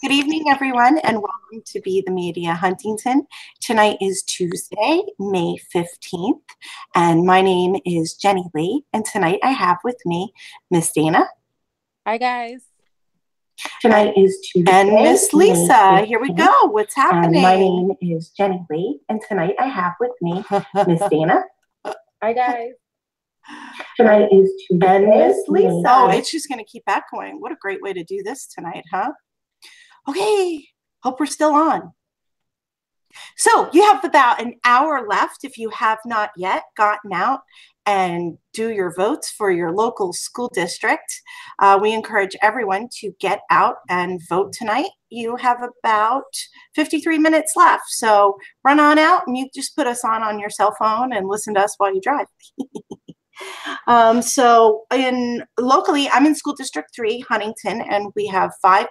Good evening, everyone, and welcome to Be the Media Huntington. Tonight is Tuesday, May 15th, and my name is Jenny Lee, and tonight I have with me Miss Dana. Hi, guys. Tonight is Tuesday. And Miss Lisa. Here we go. What's happening? My name is Jenny Lee, and tonight I have with me Miss Dana. Hi, guys. Tonight is Tuesday. And Miss Lisa. Oh, it's just going to keep echoing. What a great way to do this tonight, huh? Okay, hope we're still on. So you have about an hour left if you have not yet gotten out and do your votes for your local school district. We encourage everyone to get out and vote tonight. You have about 53 minutes left, so run on out and you just put us on your cell phone and listen to us while you drive. So locally, I'm in School District 3, Huntington, and we have five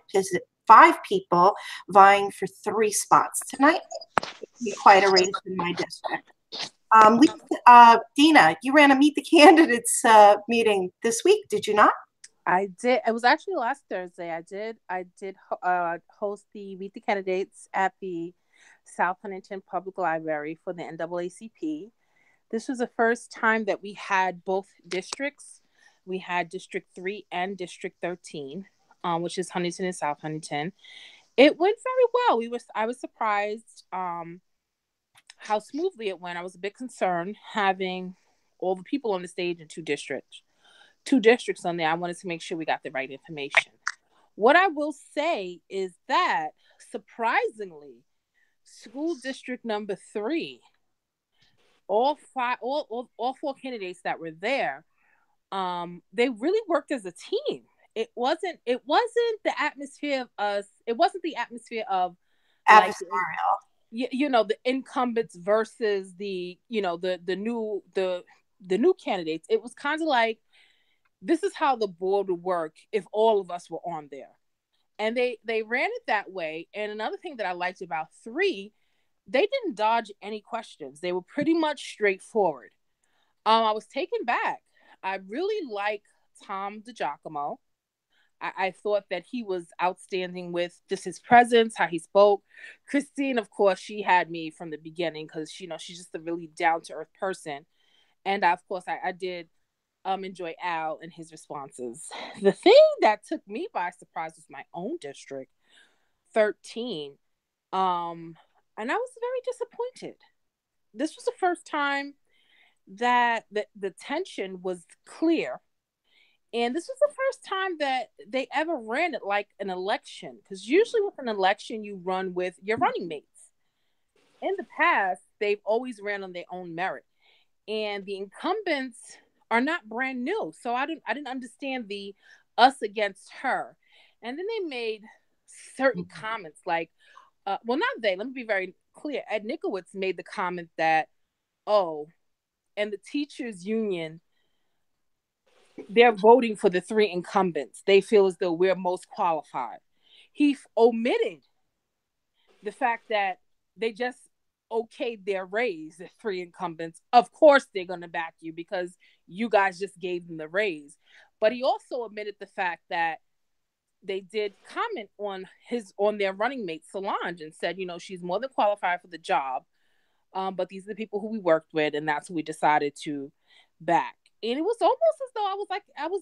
people vying for 3 spots tonight. It'll be quite a race in my district. Dina, you ran a Meet the Candidates meeting this week, did you not? I did. It was actually last Thursday. I did host the Meet the Candidates at the South Huntington Public Library for the NAACP. This was the first time that we had both districts. We had District 3 and District 13. Which is Huntington and South Huntington. It went very well. I was surprised how smoothly it went. I was a bit concerned having all the people on the stage in two districts on there. I wanted to make sure we got the right information. What I will say is that surprisingly, school district number 3, all 4 candidates that were there, they really worked as a team. It wasn't the atmosphere of us. It wasn't the atmosphere of adversarial. The incumbents versus the new candidates. It was kind of like, this is how the board would work if all of us were on there. And they ran it that way. And another thing that I liked about 3, they didn't dodge any questions. They were pretty much straightforward. I was taken back. I really like Tom DiGiacomo. I thought that he was outstanding with just his presence, how he spoke. Christine, of course, she had me from the beginning because, she's just a really down-to-earth person. And, of course, I did enjoy Al and his responses. The thing that took me by surprise was my own district, 13. And I was very disappointed. This was the first time that the tension was clear. And this was the first time that they ever ran it like an election. Because usually with an election, you run with your running mates. In the past, they've always ran on their own merit. And the incumbents are not brand new. So I didn't understand the us against her. And then they made certain comments like, let me be very clear. Ed Nikowitz made the comment that, and the teachers union, they're voting for the 3 incumbents. They feel as though we're most qualified. He omitted the fact that they just okayed their raise, the 3 incumbents. Of course, they're going to back you because you guys just gave them the raise. But he also omitted the fact that they did comment on their running mate, Solange, and said, she's more than qualified for the job. But these are the people who we worked with, and that's who we decided to back. And it was almost as though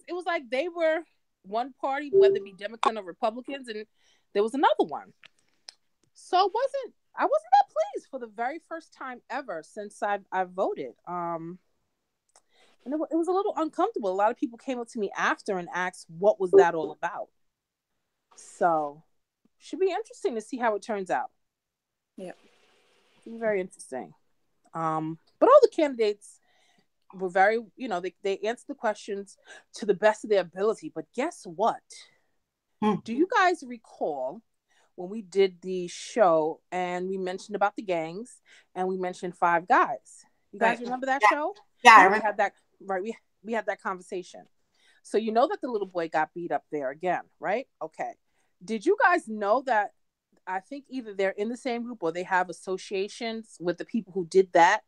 it was like they were one party, whether it be Democrat or Republicans, and there was another one. So I wasn't that pleased for the very first time ever since I've voted. And it was a little uncomfortable. A lot of people came up to me after and asked, what was that all about? So should be interesting to see how it turns out. Yeah. It'll be very interesting. But all the candidates were very, they answered the questions to the best of their ability. But guess what? Do you guys recall when we did the show and we mentioned about the gangs and we mentioned Five Guys? You guys remember that show? Yeah, I remember. Had that, right? We had that conversation. So you know that the little boy got beat up there again, right? Okay. Did you guys know that I think either they're in the same group or they have associations with the people who did that?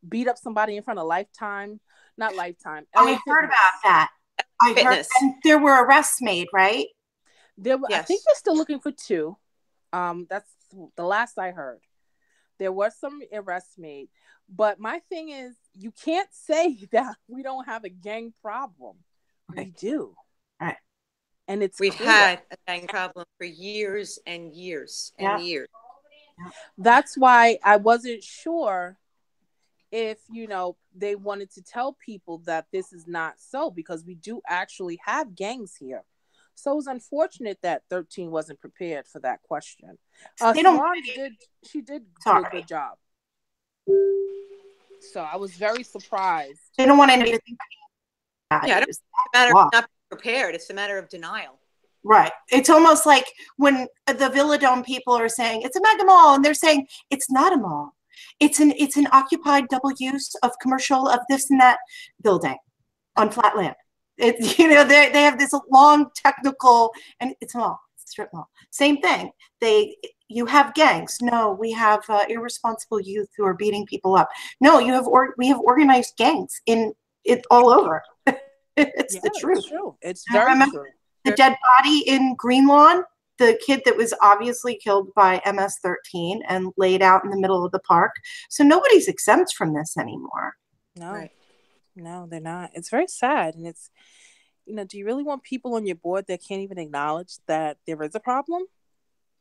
Beat up somebody in front of not Lifetime. I heard about that. I heard, and there were arrests made, right? I think they're still looking for 2. That's the last I heard. There was some arrests made, but my thing is, you can't say that we don't have a gang problem. Right. We do. Right. And we've had a gang problem for years and years and years. That's why I wasn't sure if, they wanted to tell people that this is not so, because we do actually have gangs here. So it was unfortunate that 13 wasn't prepared for that question. She did do a good job. So I was very surprised. They don't want anybody to think it's a matter of not being prepared. It's a matter of denial. Right. It's almost like when the Villadome people are saying it's a mega mall, and they're saying it's not a mall. It's an occupied double use of commercial of this and that building on flat land. They have this long technical, and it's a mall, it's a strip mall. Same thing. You have gangs. No, we have irresponsible youth who are beating people up. No, we have organized gangs in it all over. It's the truth. It's true. It's very true. The dead body in Greenlawn, the kid that was obviously killed by MS-13 and laid out in the middle of the park. So nobody's exempt from this anymore. No. Right. No, they're not. It's very sad. And it's, do you really want people on your board that can't even acknowledge that there is a problem?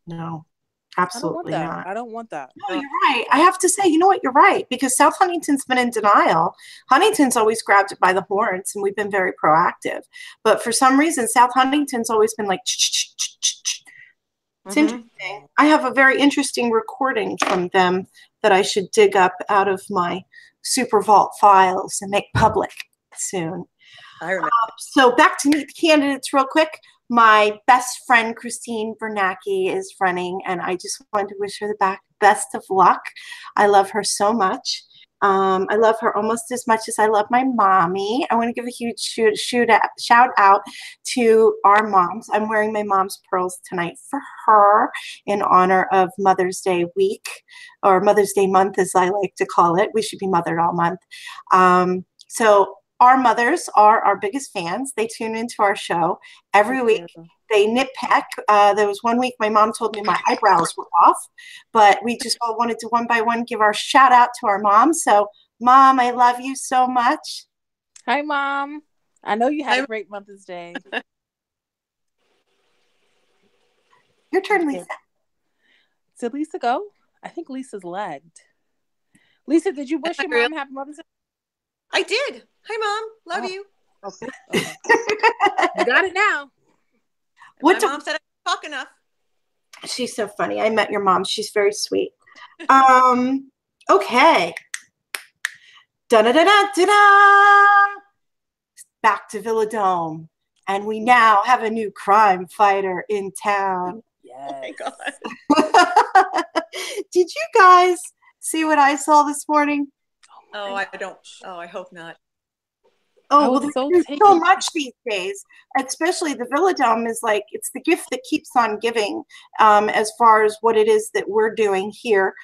No, absolutely not. I don't want that. No, you're right. I have to say, you know what? You're right. Because South Huntington's been in denial. Huntington's always grabbed it by the horns, and we've been very proactive. But for some reason, South Huntington's always been like, It's interesting. I have a very interesting recording from them that I should dig up out of my Super Vault files and make public soon. I remember. So back to meet the candidates real quick. My best friend, Christine Bernacki, is running, and I just wanted to wish her the best of luck. I love her so much. I love her almost as much as I love my mommy. I want to give a huge shout out to our moms. I'm wearing my mom's pearls tonight for her in honor of Mother's Day week, or Mother's Day month, as I like to call it. We should be mothered all month. So our mothers are our biggest fans. They tune into our show every week. They nitpick. There was one week my mom told me my eyebrows were off, but we just all wanted to one by one give our shout out to our mom. So, Mom, I love you so much. Hi, Mom. I know you had a great Mother's Day. Your turn, Lisa. Did Lisa go? I think Lisa's lagged. Lisa, did you wish your mom happy Mother's Day? I did. Hi, Mom. Love you. Okay. You got it now. My mom said I didn't talk enough. She's so funny. I met your mom. She's very sweet. Okay. Da-da-da-da-da-da. Back to Villadome. And we now have a new crime fighter in town. Yes. Oh, my God. Did you guys see what I saw this morning? Oh, I don't. Oh, I hope not. Oh, well, there's so much these days, especially the Villadome is like, it's the gift that keeps on giving as far as what it is that we're doing here.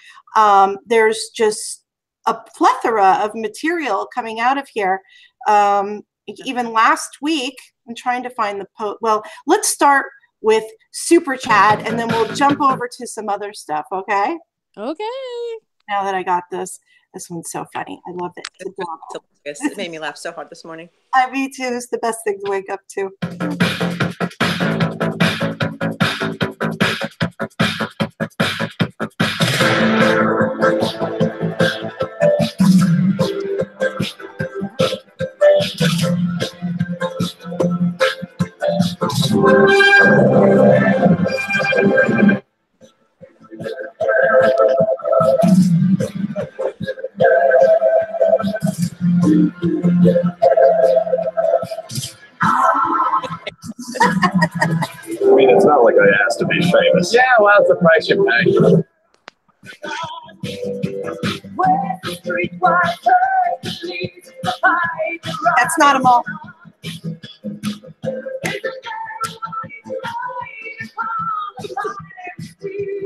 There's just a plethora of material coming out of here. Even last week, I'm trying to find the post. Well, let's start with Super Chad, and then we'll jump over to some other stuff, okay? Okay. Now that I got this. This one's so funny. I love it. It made me laugh so hard this morning. Me too. It's the best thing to wake up to. I mean, it's not like I asked to be famous. Yeah, well, it's the price you pay. That's not a mall.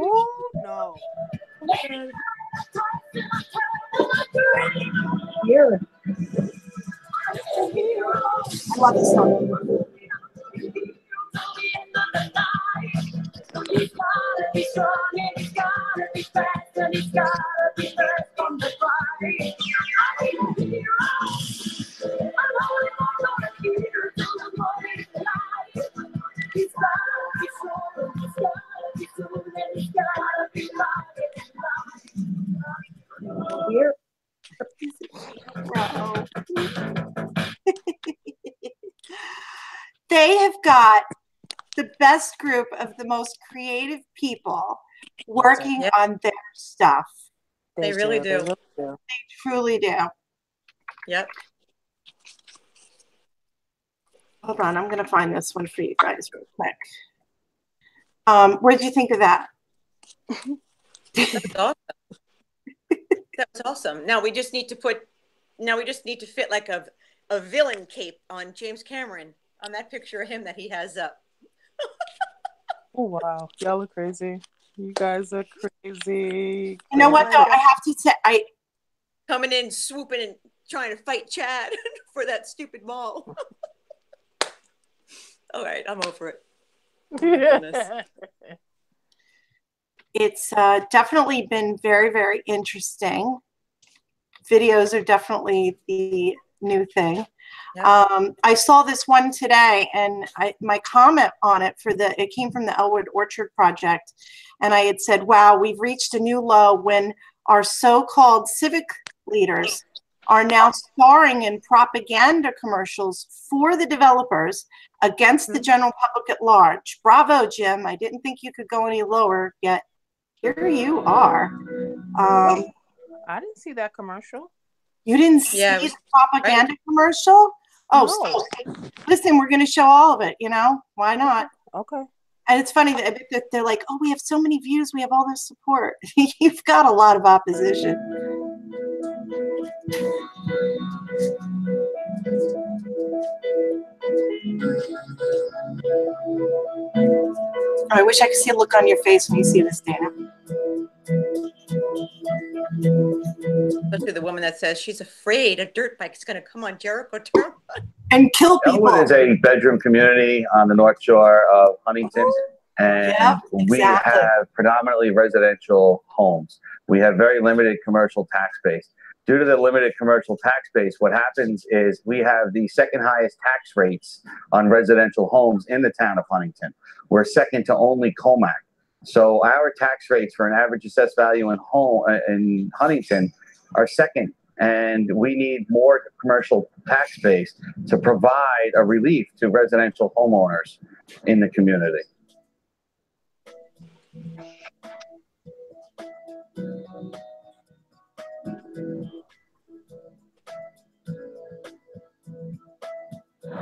Oh, no. Here. I love this song. be strong and he's gotta be fast and he's gotta be first from the fight. I need a hero. I'm only on a hero till the morning light. He's gotta be strong, he's gotta be strong, and he's gotta be loud. Here. They have got the best group of the most creative people working on their stuff. They really do. They truly do. Yep. Hold on, I'm going to find this one for you guys real quick. What did you think of that? That was awesome. That was awesome. Now we just need to fit like a villain cape on James Cameron on that picture of him that he has up. Oh wow, y'all are crazy. You guys are crazy. You know what though? I have to say, coming in, swooping, and trying to fight Chad for that stupid mall. All right, I'm over it. Oh, it's definitely been very, very interesting. Videos are definitely the new thing. Yep. I saw this one today, and my comment on it it came from the Elwood Orchard Project, and I had said, "Wow, we've reached a new low when our so-called civic leaders are now starring in propaganda commercials for the developers against the general public at large." Bravo, Jim! I didn't think you could go any lower, yet here you are. I didn't see that commercial. You didn't see the propaganda commercial? Oh, no. So, listen, we're going to show all of it, you know? Why not? Okay. And it's funny that they're like, oh, we have so many views. We have all this support. You've got a lot of opposition. I wish I could see a look on your face when you see this, Dana. Especially the woman that says she's afraid a dirt bike is going to come on Jericho Turnpike and kill people. Elwood is a bedroom community on the North Shore of Huntington, and we have predominantly residential homes. We have very limited commercial tax base. Due to the limited commercial tax base, what happens is we have the second highest tax rates on residential homes in the town of Huntington. We're second to only Comac. So our tax rates for an average assessed value in Huntington are second, and we need more commercial tax base to provide a relief to residential homeowners in the community.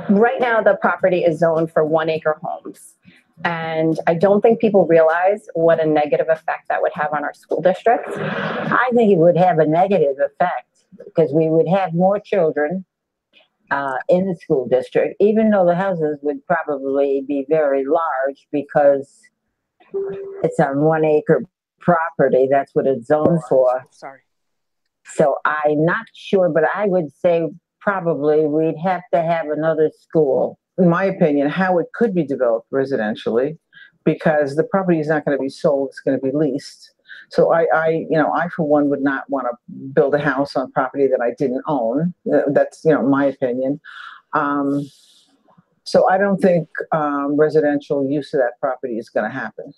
Right now, the property is zoned for 1-acre homes. And I don't think people realize what a negative effect that would have on our school districts. I think it would have a negative effect because we would have more children in the school district, even though the houses would probably be very large because it's on 1-acre property. That's what it's zoned for. Sorry. So I'm not sure, but I would say probably we'd have to have another school. In my opinion, how it could be developed residentially, because the property is not going to be sold, it's going to be leased. So I for one would not want to build a house on property that I didn't own. That's, my opinion. So I don't think residential use of that property is going to happen.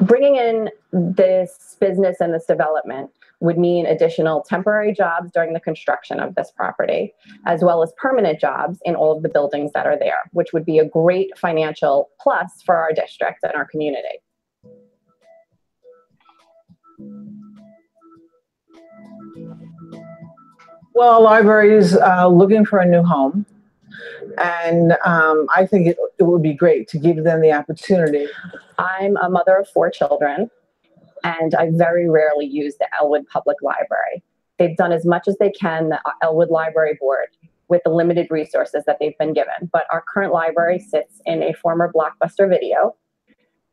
Bringing in this business and this development would mean additional temporary jobs during the construction of this property, as well as permanent jobs in all of the buildings that are there, which would be a great financial plus for our district and our community. Well, library is looking for a new home. And I think it would be great to give them the opportunity. I'm a mother of 4 children, and I very rarely use the Elwood Public Library. They've done as much as they can, the Elwood Library Board, with the limited resources that they've been given. But our current library sits in a former Blockbuster Video,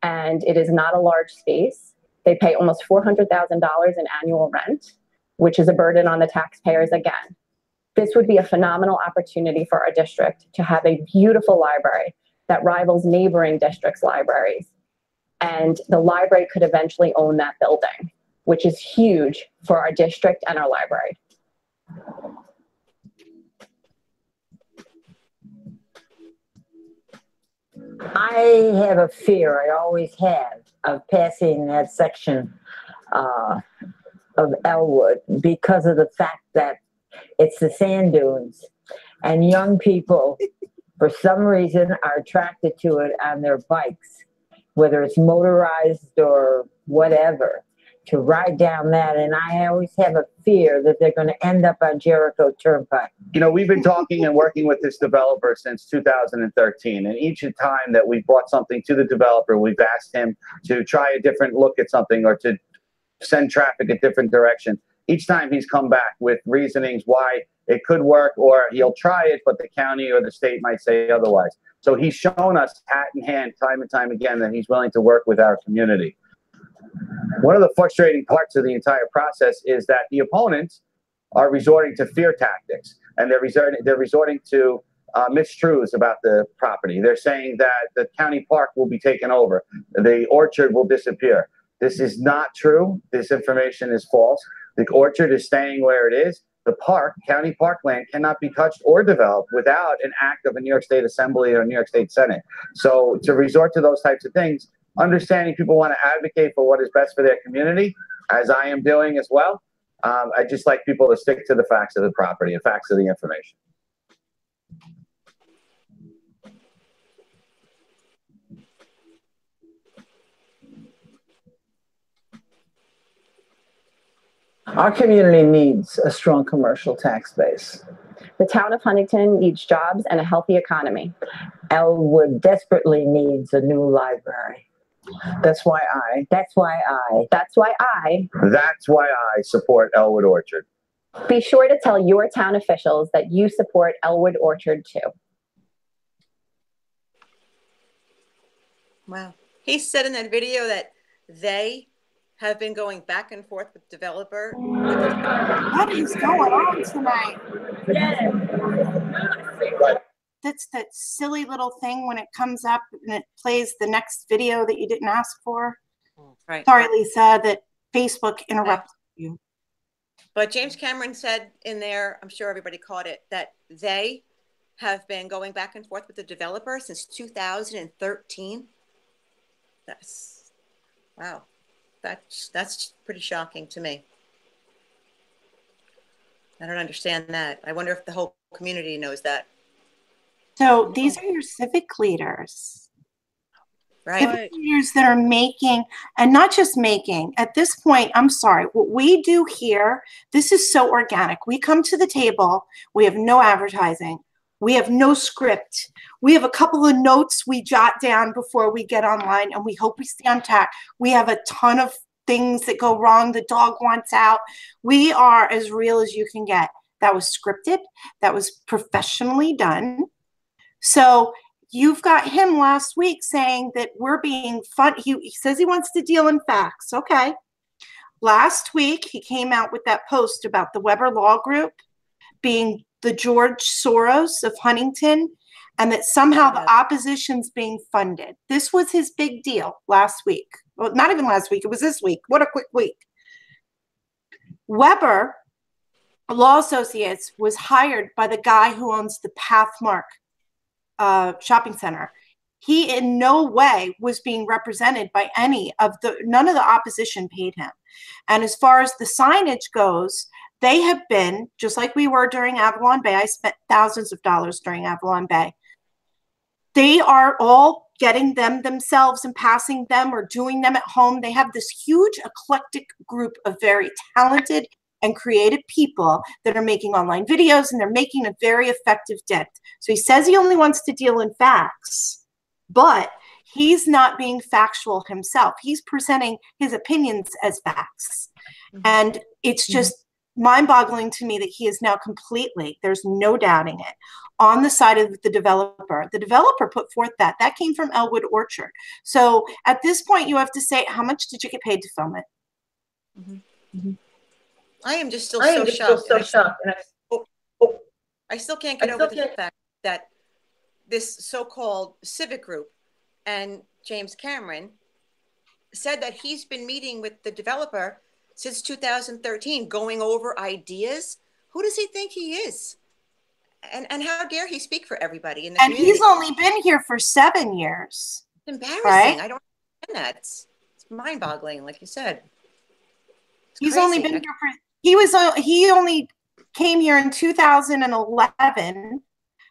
and it is not a large space. They pay almost $400,000 in annual rent, which is a burden on the taxpayers again. This would be a phenomenal opportunity for our district to have a beautiful library that rivals neighboring districts' libraries. And the library could eventually own that building, which is huge for our district and our library. I have a fear, I always have, of passing that section of Elwood because of the fact that it's the sand dunes, and young people, for some reason, are attracted to it on their bikes, whether it's motorized or whatever, to ride down that. And I always have a fear that they're going to end up on Jericho Turnpike. You know, we've been talking and working with this developer since 2013. And each time that we brought something to the developer, we've asked him to try a different look at something or to send traffic a different direction. Each time he's come back with reasonings why it could work, or he'll try it, but the county or the state might say otherwise. So he's shown us hat in hand time and time again that he's willing to work with our community. One of the frustrating parts of the entire process is that the opponents are resorting to fear tactics, and they're resorting to mistruths about the property. They're saying that the county park will be taken over, the orchard will disappear. This is not true. This information is false. The orchard is staying where it is. The park, county parkland, cannot be touched or developed without an act of a New York State Assembly or New York State Senate. So to resort to those types of things, understanding people want to advocate for what is best for their community, as I am doing as well, I just like people to stick to the facts of the property and facts of the information. Our community needs a strong commercial tax base. The town of Huntington needs jobs and a healthy economy. Elwood desperately needs a new library. That's why I support Elwood Orchard. Be sure to tell your town officials that you support Elwood Orchard too. Wow. He said in that video that they have been going back and forth with developer. What is going on tonight? That's that silly little thing when it comes up and it plays the next video that you didn't ask for. Right. Sorry, Lisa, that Facebook interrupted you. But James Cameron said in there, I'm sure everybody caught it, that they have been going back and forth with the developer since 2013. That's, wow. That's pretty shocking to me. I don't understand that. I wonder if the whole community knows that. So these are your civic leaders. Right. Civic leaders that are making, and not just making, at this point, I'm sorry, what we do here, this is so organic. We come to the table, we have no advertising. We have no script. We have a couple of notes we jot down before we get online, and we hope we stay on track. We have a ton of things that go wrong. The dog wants out. We are as real as you can get. That was scripted. That was professionally done. So you've got him last week saying that we're being fun. He says he wants to deal in facts. Okay. Last week, he came out with that post about the Weber Law Group being the George Soros of Huntington, and that somehow the opposition's being funded. This was his big deal last week. Well, not even last week. It was this week. What a quick week. Weber Law Associates was hired by the guy who owns the Pathmark shopping center. He in no way was being represented by none of the opposition paid him. And as far as the signage goes, they have been, just like we were during Avalon Bay. I spent thousands of dollars during Avalon Bay. They are all getting them themselves and passing them or doing them at home. They have this huge eclectic group of very talented and creative people that are making online videos, and they're making a very effective dent. So he says he only wants to deal in facts, but he's not being factual himself. He's presenting his opinions as facts. And it's just mind-boggling to me that he is now completely, there's no doubting it, on the side of the developer. The developer put forth that came from Elwood Orchard. So at this point, you have to say, how much did you get paid to film it? I am just still so shocked. I still can't get over the fact that this so-called civic group and James Cameron said that he's been meeting with the developer since 2013, going over ideas. Who does he think he is? And how dare he speak for everybody in the community? And he's only been here for 7 years. It's embarrassing. Right? I don't understand that. It's mind-boggling, like you said. He's only been here for, he only came here in 2011.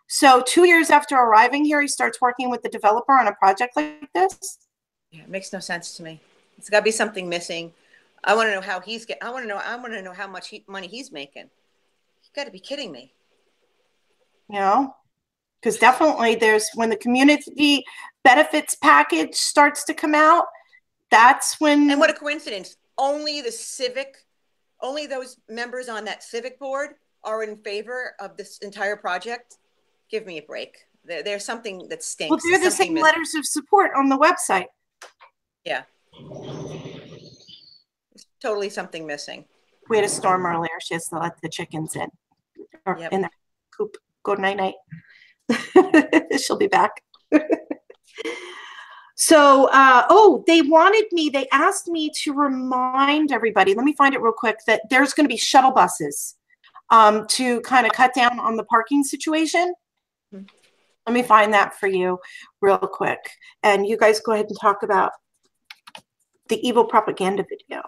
So 2 years after arriving here, he starts working with the developer on a project like this. Yeah, it makes no sense to me. It's got to be something missing. I want to know how he's I want to know how much money he's making. You got to be kidding me. You know, because definitely when the community benefits package starts to come out, that's when. And what a coincidence! Only those members on that civic board are in favor of this entire project. Give me a break. There's something that stinks. Well, they're the same letters of support on the website. Yeah. There's totally something missing. We had a storm earlier. She has to let the chickens in. Yep. In the coop. Go night-night. She'll be back. So, they asked me to remind everybody, let me find it real quick, that there's going to be shuttle buses to kind of cut down on the parking situation. Mm-hmm. Let me find that for you real quick. And you guys go ahead and talk about the evil propaganda video.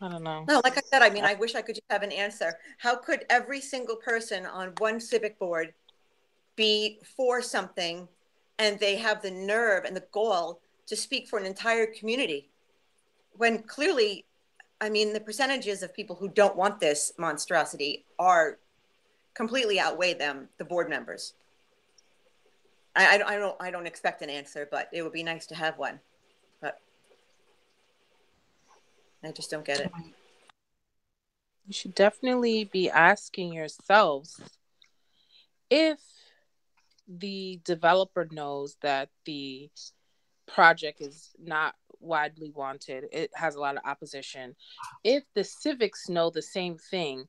I don't know. No, like I said, I mean, I wish I could just have an answer. How could every single person on one civic board be for something and they have the nerve and the gall to speak for an entire community when clearly, I mean, the percentages of people who don't want this monstrosity are completely outweigh the board members. I don't expect an answer, but it would be nice to have one. But I just don't get it. You should definitely be asking yourselves if the developer knows that the project is not widely wanted, it has a lot of opposition. If the civics know the same thing,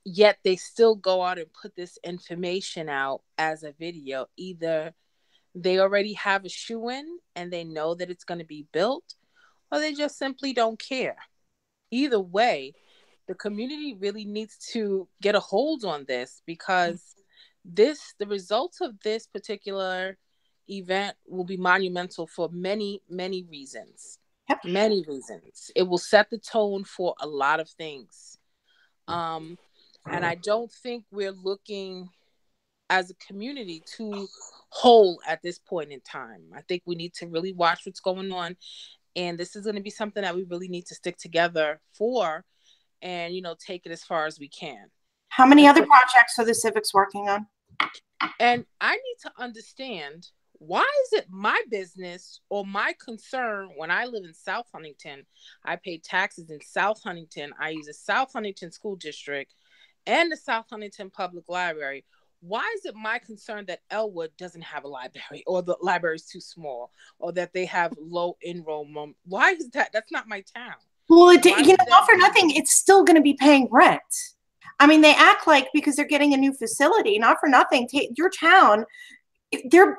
yet they still go out and put this information out as a video, either they already have a shoe-in and they know that it's going to be built, or they just simply don't care. Either way, the community really needs to get a hold on this, because the results of this particular event will be monumental for many, many reasons. Yep. Many reasons. It will set the tone for a lot of things. And I don't think we're looking as a community too whole at this point in time. I think we need to really watch what's going on. And this is going to be something that we really need to stick together for and, take it as far as we can. How many other projects are the civics working on? And I need to understand, why is it my business or my concern when I live in South Huntington? I pay taxes in South Huntington. I use the South Huntington School District and the South Huntington Public Library. Why is it my concern that Elwood doesn't have a library, or the library is too small, or that they have low enrollment? Why is that? That's not my town. Well, not for nothing, it's still going to be paying rent. I mean, they act like because they're getting a new facility, not for nothing. Your town, their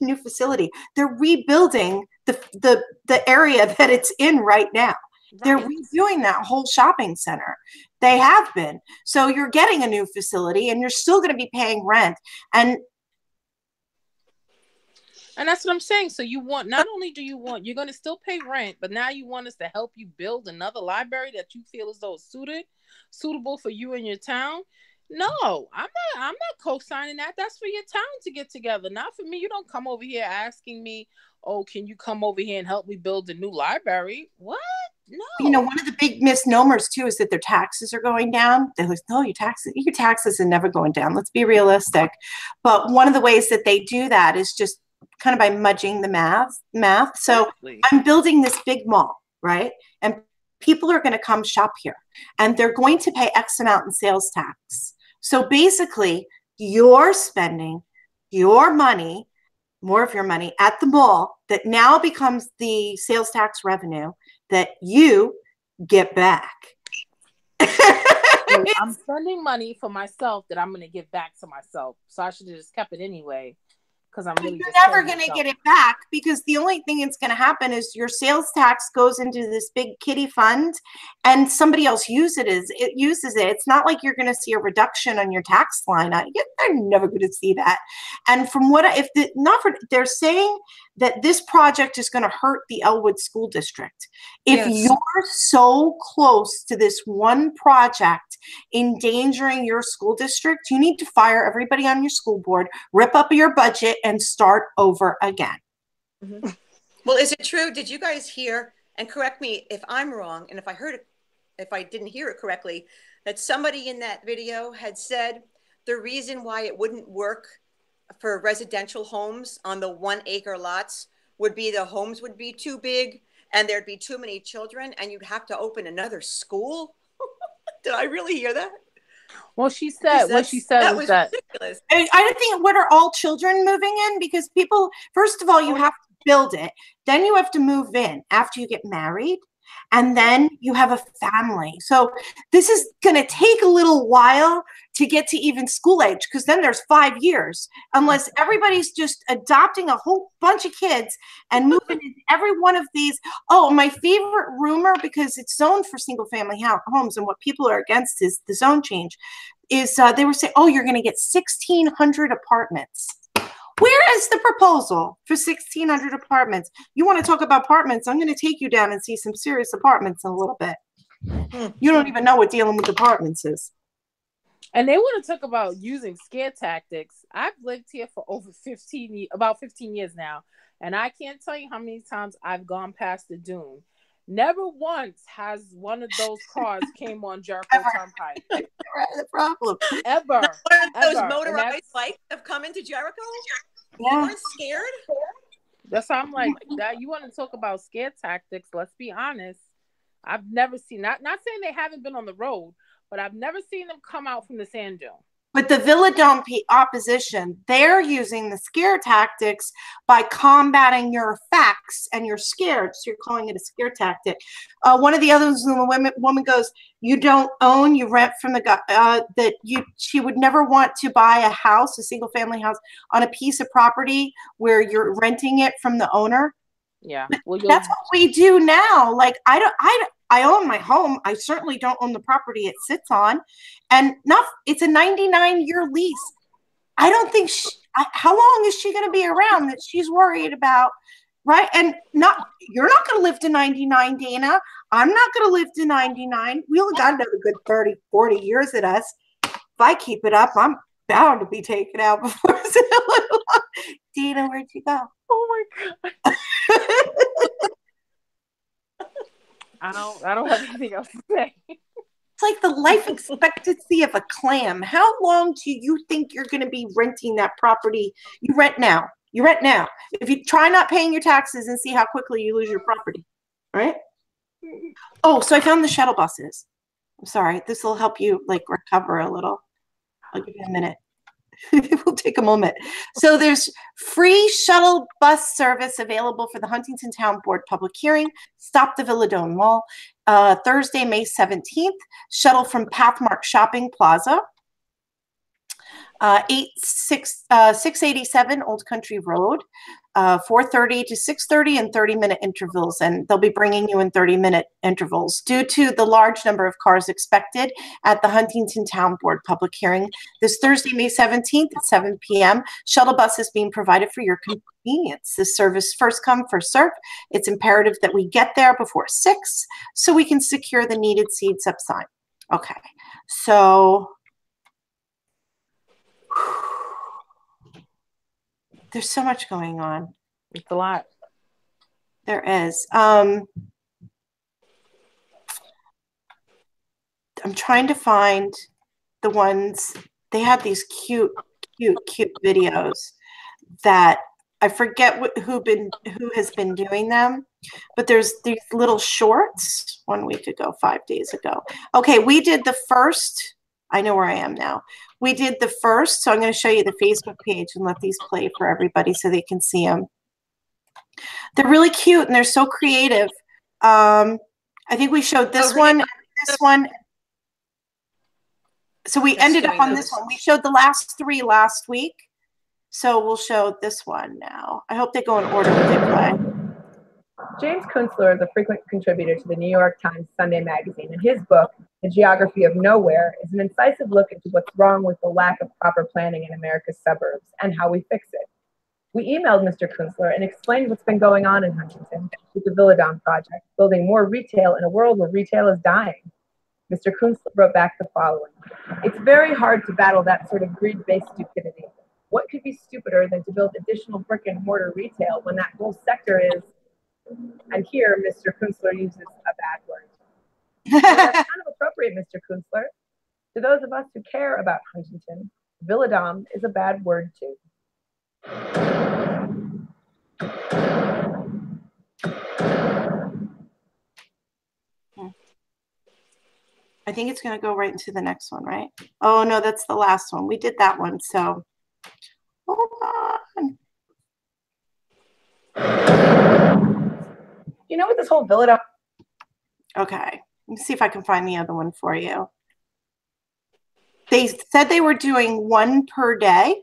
new facility, they're rebuilding the area that it's in right now. Right. They're redoing that whole shopping center. They have been. So you're getting a new facility and you're still going to be paying rent. And that's what I'm saying. So you're going to still pay rent, but now you want us to help you build another library that you feel as though is suitable for you and your town. No, I'm not co-signing that. That's for your town to get together, not for me. You don't come over here asking me, oh, can you come over here and help me build a new library? What? No. One of the big misnomers too is that their taxes are going down. They're like, no, your taxes are never going down. Let's be realistic. But one of the ways that they do that is just kind of by mudging the math. So exactly. I'm building this big mall, right? And people are going to come shop here and they're going to pay X amount in sales tax. So basically you're spending your money, more of your money at the mall that now becomes the sales tax revenue that you get back. I'm spending money for myself that I'm going to give back to myself. So I should have just kept it anyway. Because I'm really You're never going to get it back, because the only thing that's going to happen is your sales tax goes into this big kitty fund and somebody else uses it. It's not like you're going to see a reduction on your tax line. They're never going to see that. And from what they're saying that this project is going to hurt the Elwood School District. If you're so close to this one project endangering your school district, you need to fire everybody on your school board, rip up your budget, and start over again. Mm-hmm. Well, is it true? Did you guys hear, and correct me if I'm wrong, and if I didn't hear it correctly, that somebody in that video had said the reason why it wouldn't work for residential homes on the 1 acre lots would be the homes would be too big and there'd be too many children and you'd have to open another school? Did I really hear that? Well, she said was that ridiculous. I don't think, what are all children moving in? Because people, first of all, you have to build it. Then you have to move in after you get married. And then you have a family. So this is going to take a little while to get to even school age, because then there's 5 years, unless everybody's just adopting a whole bunch of kids and moving into every one of these. Oh, my favorite rumor, because it's zoned for single family homes, and what people are against is the zone change, is they were saying, oh, you're going to get 1,600 apartments. Where is the proposal for 1,600 apartments? You want to talk about apartments? I'm going to take you down and see some serious apartments in a little bit. You don't even know what dealing with apartments is. And they want to talk about using scare tactics. I've lived here for about 15 years now, and I can't tell you how many times I've gone past the dune. Never once has one of those cars came on Jericho Turnpike. The problem. Ever. One of those motorized bikes have come into Jericho? Yeah. You weren't scared? That's how I'm like, that. You want to talk about scare tactics? Let's be honest. I've never seen, not saying they haven't been on the road, but I've never seen them come out from the sand dune. But the Villa Dome opposition, they're using the scare tactics by combating your facts, and you're scared, so you're calling it a scare tactic. One of the others, the woman goes, you don't own, you rent from the guy, she would never want to buy a house, a single family house, on a piece of property where you're renting it from the owner. Yeah. Well, that's what we do now. Like, I own my home. I certainly don't own the property it sits on. And it's a 99-year lease. I don't think how long is she going to be around that she's worried about, right? And you're not going to live to 99, Dana. I'm not going to live to 99. We only got another good 30, 40 years at us. If I keep it up, I'm bound to be taken out before it's a little long. Dana, where'd you go? Oh my God. I don't have anything else to say. It's like the life expectancy of a clam. How long do you think you're going to be renting that property? You rent now. If you try not paying your taxes and see how quickly you lose your property, right? Oh, so I found the shuttle buses. I'm sorry. This will help you recover a little. I'll give you a minute. It will take a moment. So there's free shuttle bus service available for the Huntington Town Board public hearing. Stop the Villa Dome Mall. Thursday, May 17th. Shuttle from Pathmark Shopping Plaza. 687 Old Country Road. 4:30 to 6:30 and 30-minute intervals, and they'll be bringing you in 30-minute intervals. Due to the large number of cars expected at the Huntington Town Board public hearing this Thursday, May 17th at 7 p.m., shuttle bus is being provided for your convenience. This service first come, first serve. It's imperative that we get there before 6 so we can secure the needed seats up sign. Okay, so there's so much going on. It's a lot. There is. I'm trying to find the ones, they had these cute videos that I forget who has been doing them, but there's these little shorts 1 week ago, 5 days ago. Okay, we did the first. I know where I am now. We did the first, so I'm going to show you the Facebook page and let these play for everybody so they can see them. They're really cute and they're so creative. I think we showed this one, this one. So we ended up on this one. We showed the last 3 last week. So we'll show this one now. I hope they go in order when they play. James Kunstler is a frequent contributor to the New York Times Sunday magazine, and his book, The Geography of Nowhere, is an incisive look into what's wrong with the lack of proper planning in America's suburbs and how we fix it. We emailed Mr. Kunstler and explained what's been going on in Huntington with the Villadom project, building more retail in a world where retail is dying. Mr. Kunstler wrote back the following: "It's very hard to battle that sort of greed-based stupidity. What could be stupider than to build additional brick and mortar retail when that whole sector is," and here Mr. Kunstler uses a bad word. Well, that's kind of appropriate, Mr. Kunstler. To those of us who care about Huntington, Villadom is a bad word too. I think it's going to go right into the next one, right? Oh, no, that's the last one. We did that one, so hold on. You know what this whole Villadom... Okay, let me see if I can find the other one for you. They said they were doing 1 per day.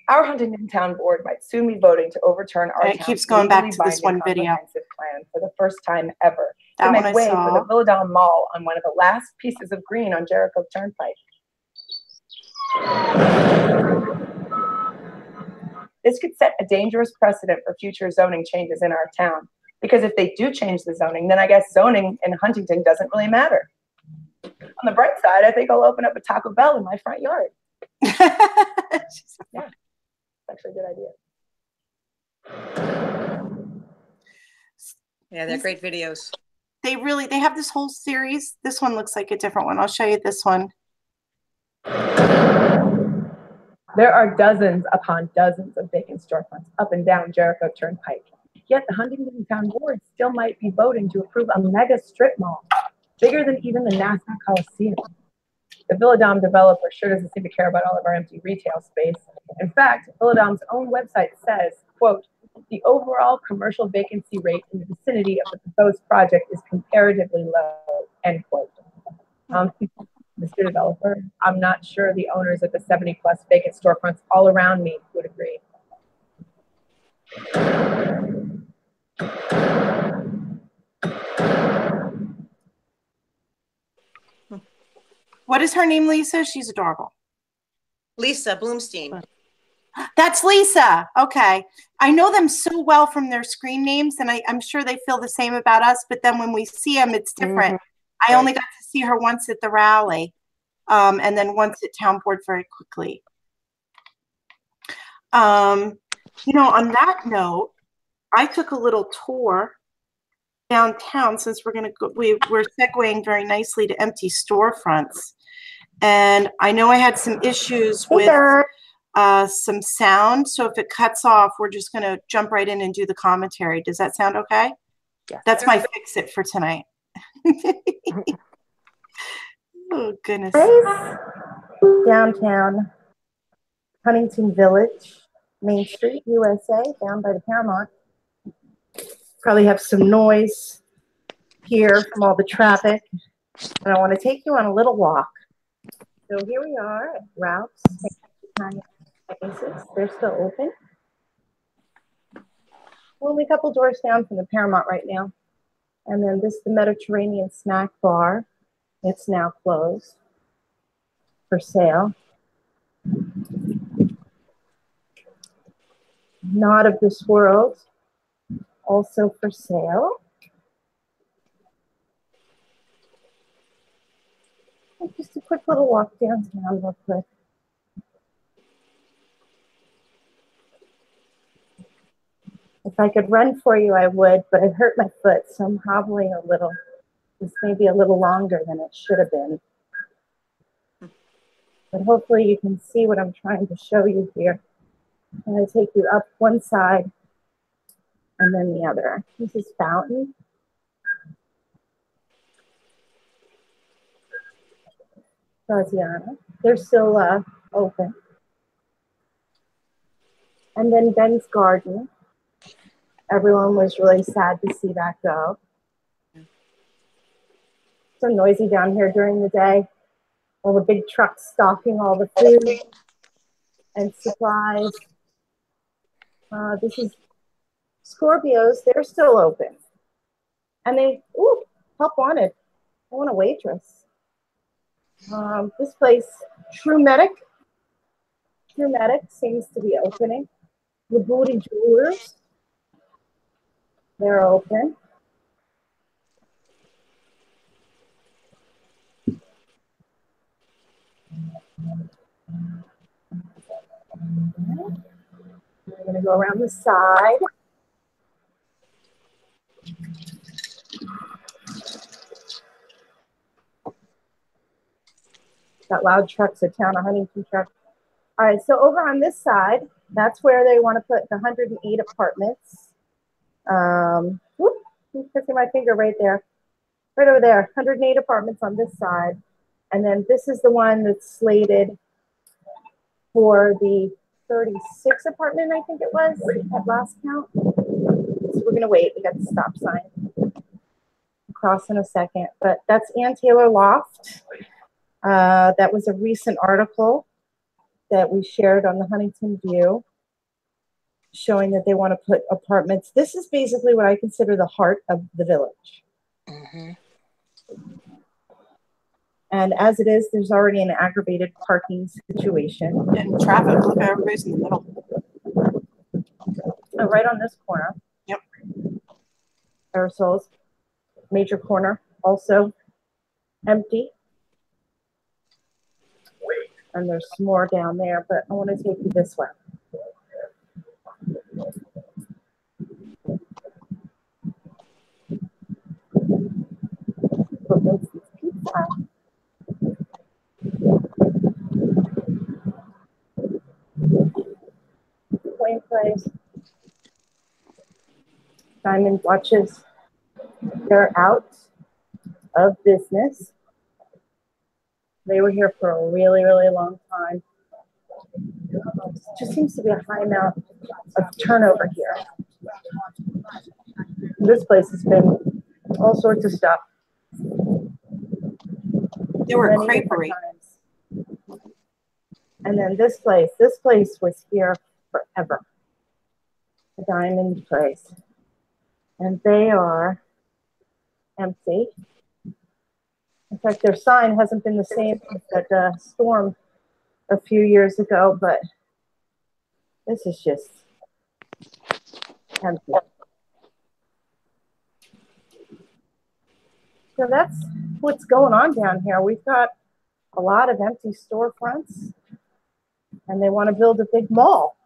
Our Huntington Town Board might soon be voting to overturn our it keeps going back to this one video plan for the first time ever that to make make way for the Villadom Mall on one of the last pieces of green on Jericho Turnpike. This could set a dangerous precedent for future zoning changes in our town, because if they do change the zoning, then I guess zoning in Huntington doesn't really matter. On the bright side, I think I'll open up a Taco Bell in my front yard. Yeah. Actually a good idea. Yeah, they're great videos. They have this whole series. This one looks like a different one. I'll show you this one. There are dozens upon dozens of vacant storefronts up and down Jericho Turnpike. Yet the Huntington Town Board still might be voting to approve a mega strip mall, bigger than even the Nassau Coliseum. The Villadom developer sure doesn't seem to care about all of our empty retail space. In fact, Villadom's own website says, quote, "The overall commercial vacancy rate in the vicinity of the proposed project is comparatively low," end quote. Mr. Developer, I'm not sure the owners of the 70+ vacant storefronts all around me would agree. What is her name, Lisa? She's adorable. Lisa Bloomstein. That's Lisa. Okay. I know them so well from their screen names, and I'm sure they feel the same about us, but then when we see them, it's different. I only got to see her once at the rally, and then once at Town Board very quickly. You know, on that note, I took a little tour downtown since we're segueing very nicely to empty storefronts. And I know I had some issues with some sound. So if it cuts off, we're just going to jump right in and do the commentary. Does that sound okay? Yeah. That's my fix-it for tonight. Oh, goodness. Downtown, Huntington Village, Main Street, USA, down by the Paramount. Probably have some noise here from all the traffic. And I want to take you on a little walk. So here we are at Ralph's. They're still open. We're only a couple doors down from the Paramount right now. And then this is the Mediterranean Snack Bar. It's now closed for sale. Not of This World, also for sale. Just a quick little walk downtown real quick. If I could run for you, I would, but it hurt my foot, so I'm hobbling a little. This may be a little longer than it should have been. But hopefully you can see what I'm trying to show you here. I'm going to take you up one side and then the other. This is Fountain. Graziano. They're still open. And then Ben's Garden. Everyone was really sad to see that go. So noisy down here during the day. All the big trucks stocking all the food and supplies. This is Scorpios. They're still open. And they, ooh, help wanted. I want a waitress. This place, True Medic seems to be opening. Labooty Jewelers, they're open. We're going to go around the side. Got loud trucks, a town of Huntington truck. All right, so over on this side, that's where they want to put the 108 apartments. Whoop, I'm kissing my finger right there. Right over there, 108 apartments on this side. And then this is the one that's slated for the 36 apartment, I think it was, at last count. So we're gonna wait, we got the stop sign. I'll cross in a second, but that's Ann Taylor Loft. That was a recent article that we shared on the Huntington View, showing that they want to put apartments. This is basically what I consider the heart of the village. Mm-hmm. And as it is, there's already an aggravated parking situation. And traffic, look, everybody's in the middle. Right on this corner. Yep. Aerosols, major corner, also empty. And there's some more down there, but I want to take you this way. Pizza. Plain Place. Diamond watches. They're out of business. They were here for a really, really long time. Just seems to be a high amount of turnover here. This place has been all sorts of stuff. They were a creperie. And then this place was here forever. The Diamond Place. And they are empty. In fact, their sign hasn't been the same since that storm a few years ago, but this is just empty. So that's what's going on down here. We've got a lot of empty storefronts, and they want to build a big mall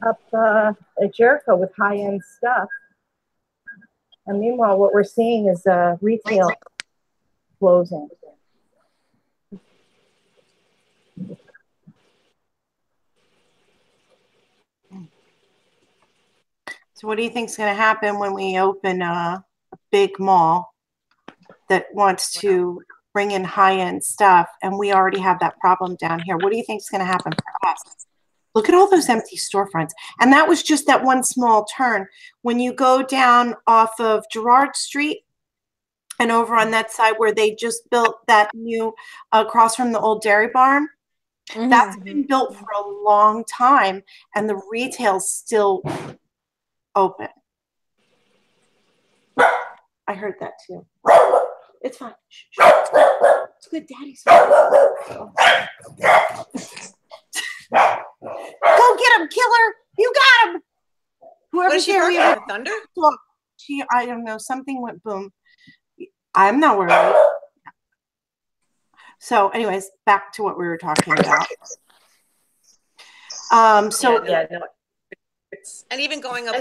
up at Jericho with high-end stuff. And meanwhile, what we're seeing is retail closing. So what do you think is going to happen when we open a big mall that wants to bring in high-end stuff, and we already have that problem down here? What do you think is going to happen for us? Look at all those empty storefronts. And that was just that one small turn. When you go down off of Girard Street and over on that side where they just built that new, across from the old dairy barn, that's been built for a long time, and the retail's still open. I heard that too. It's fine. Shh, shh. It's good. Daddy's fine. Go get him, killer! You got him! Whoever's here, we have thunder. I don't know. Something went boom. I'm not worried. So, anyways, back to what we were talking about. And even going up.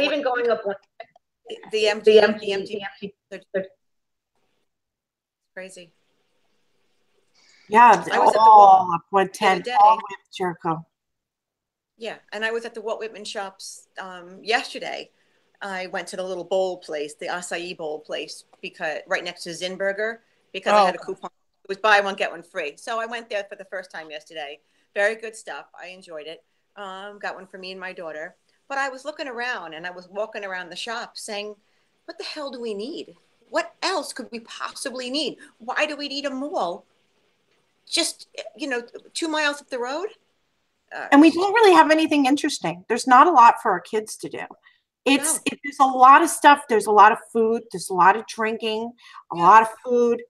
The empty. Crazy. Yeah, I was all up 110, all the way to Jericho. Yeah, and I was at the Walt Whitman shops yesterday. I went to the little bowl place, the acai bowl place, because right next to Zinberger, because I had a coupon. It was buy one, get one free. So I went there for the first time yesterday. Very good stuff. I enjoyed it. Got one for me and my daughter. But I was looking around, and I was walking around the shop saying, what the hell do we need? what else could we possibly need? Why do we need a mall? Just, 2 miles up the road? And we don't really have anything interesting. There's not a lot for our kids to do. There's a lot of stuff. There's a lot of food. There's a lot of drinking, a lot of food.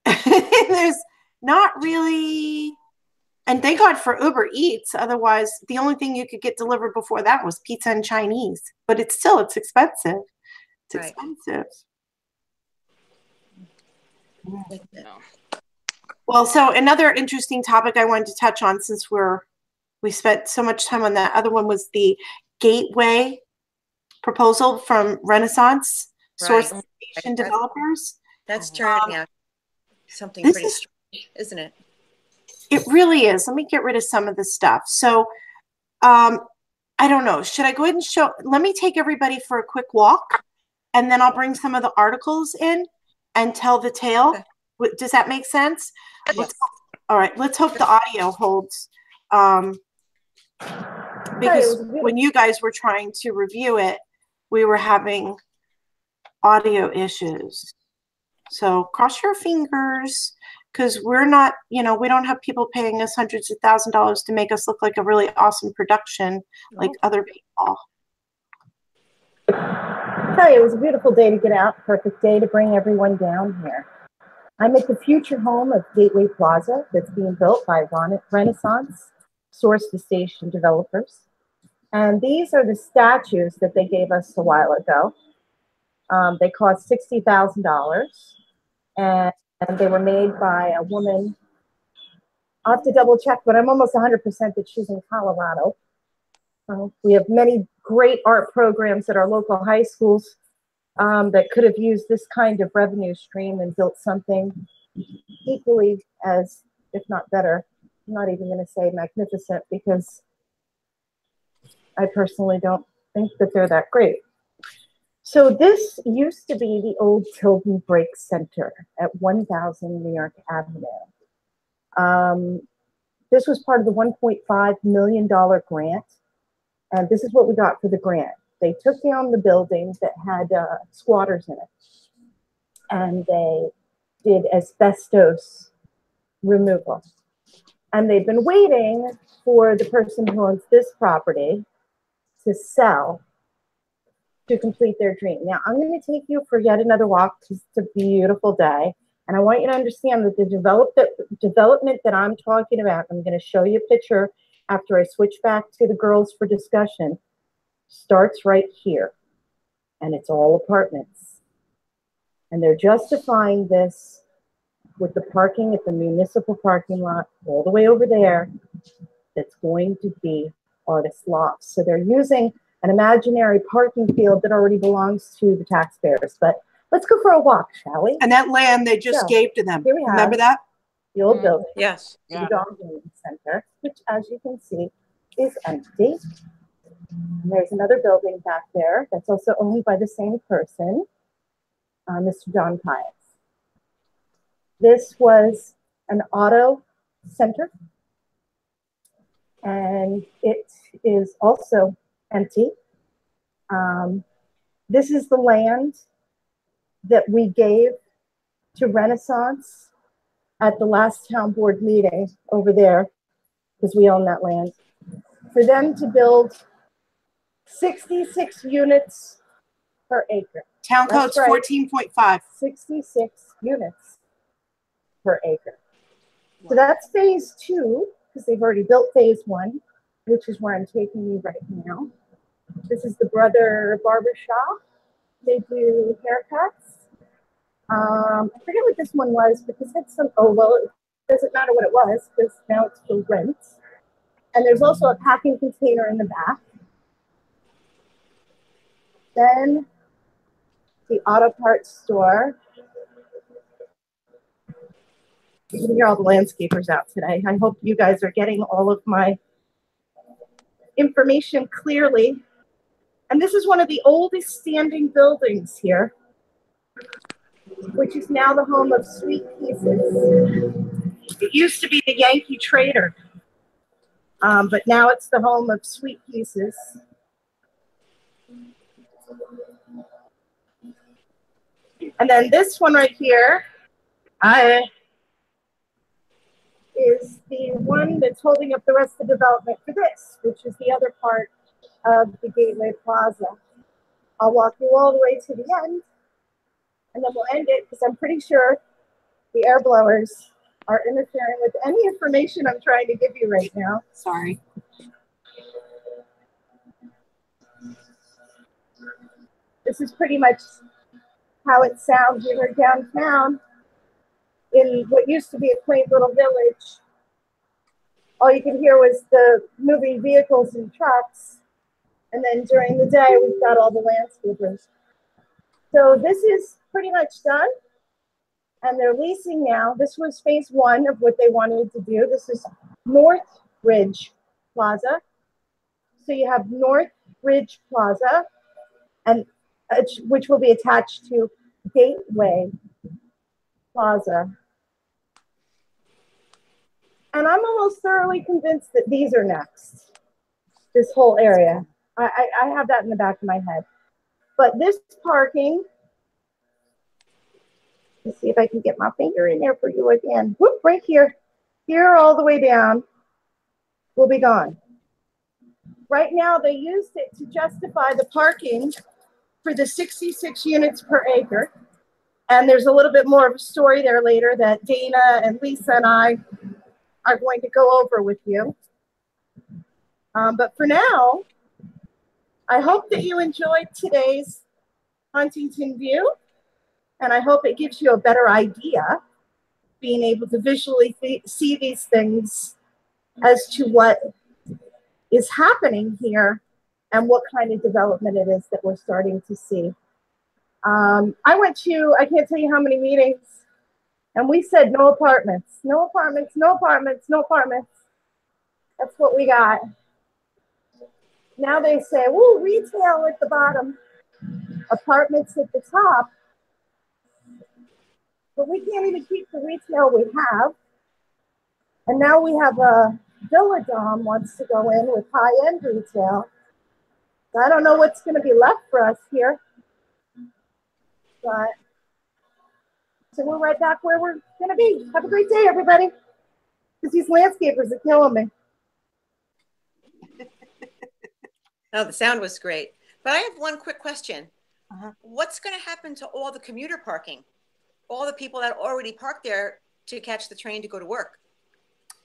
There's not really, and thank God for Uber Eats. Otherwise, the only thing you could get delivered before that was pizza and Chinese. But it's expensive. It's expensive. Well, so another interesting topic I wanted to touch on, since we spent so much time on that other one, was the Gateway proposal from Renaissance Source Station Developers. That's turning out something pretty strange, isn't it? It really is. Let me get rid of some of the stuff. So I don't know. Should I go ahead and let me take everybody for a quick walk, and then I'll bring some of the articles in and tell the tale. Okay. Does that make sense? Yes. All right. Let's hope the audio holds. Because when you guys were trying to review it, we were having audio issues. So cross your fingers, because we're not, we don't have people paying us hundreds of $1,000s to make us look like a really awesome production like other people. I tell you, it was a beautiful day to get out. Perfect day to bring everyone down here. I'm at the future home of Gateway Plaza that's being built by Renaissance Source Station Developers. And these are the statues that they gave us a while ago. They cost $60,000, and they were made by a woman. I'll have to double check, but I'm almost 100% that she's in Colorado. We have many great art programs at our local high schools that could have used this kind of revenue stream and built something equally as, if not better. I'm not even going to say magnificent, because I personally don't think that they're that great. So this used to be the old Tilden Break Center at 1000 New York Avenue. This was part of the $1.5 million grant. And this is what we got for the grant. They took down the building that had squatters in it, and they did asbestos removal. And they've been waiting for the person who owns this property to sell to complete their dream. Now, I'm going to take you for yet another walk. It's a beautiful day. And I want you to understand that the development that I'm talking about, I'm going to show you a picture after I switch back to the girls for discussion, starts right here. And it's all apartments. And they're justifying this with the parking at the municipal parking lot all the way over there. That's going to be artist lofts. So they're using an imaginary parking field that already belongs to the taxpayers. But let's go for a walk, shall we? And that land they just gave to them. Here we have Remember that? the old building. Yes. The Dog Gaming Center, which, as you can see, is empty. And there's another building back there that's also owned by the same person, Mr. John Pius. This was an auto center, and it is also empty. This is the land that we gave to Renaissance at the last town board meeting over there, because we own that land, for them to build 66 units per acre. Town code's 14.5. 66 units per acre. So that's phase 2, because they've already built phase 1, which is where I'm taking you right now. This is the Brother Barber Shop. They do haircuts. I forget what this one was, because it's some, oh, well, it doesn't matter what it was, because now it's for rent. And there's also a packing container in the back. Then the auto parts store. You can hear all the landscapers out today. I hope you guys are getting all of my information clearly. And this is one of the oldest standing buildings here, which is now the home of Sweet Pieces. It used to be the Yankee Trader, but now it's the home of Sweet Pieces. And then this one right here is the one that's holding up the rest of the development for this, which is the other part of the Gateway Plaza. I'll walk you all the way to the end, and then we'll end it because I'm pretty sure the air blowers are interfering with any information I'm trying to give you right now. Sorry. This is pretty much how it sounds when we're downtown in what used to be a quaint little village. All you could hear was the moving vehicles and trucks. And then during the day, we've got all the landscapers. So this is pretty much done. And they're leasing now. This was phase one of what they wanted to do. This is North Ridge Plaza. So you have North Ridge Plaza, and which will be attached to Gateway Plaza. And I'm almost thoroughly convinced that these are next, this whole area. I have that in the back of my head. But this parking, let's see if I can get my finger in there for you again. Whoop, right here. Here all the way down will be gone. Right now, they used it to justify the parking for the 66 units per acre. And there's a little bit more of a story there later that Dana and Lisa and I are going to go over with you. But for now, I hope that you enjoyed today's Huntington View, and I hope it gives you a better idea, being able to visually see these things as to what is happening here and what kind of development it is that we're starting to see. I went to, I can't tell you how many meetings, and we said no apartments, no apartments, no apartments, no apartments. That's what we got. Now they say, woo, retail at the bottom, apartments at the top. But we can't even keep the retail we have. And now we have a Villa Dom wants to go in with high-end retail. So I don't know what's going to be left for us here. But so we're right back where we're going to be. Have a great day, everybody. Because these landscapers are killing me. Oh, the sound was great. But I have one quick question. What's going to happen to all the commuter parking? All the people that already parked there to catch the train to go to work?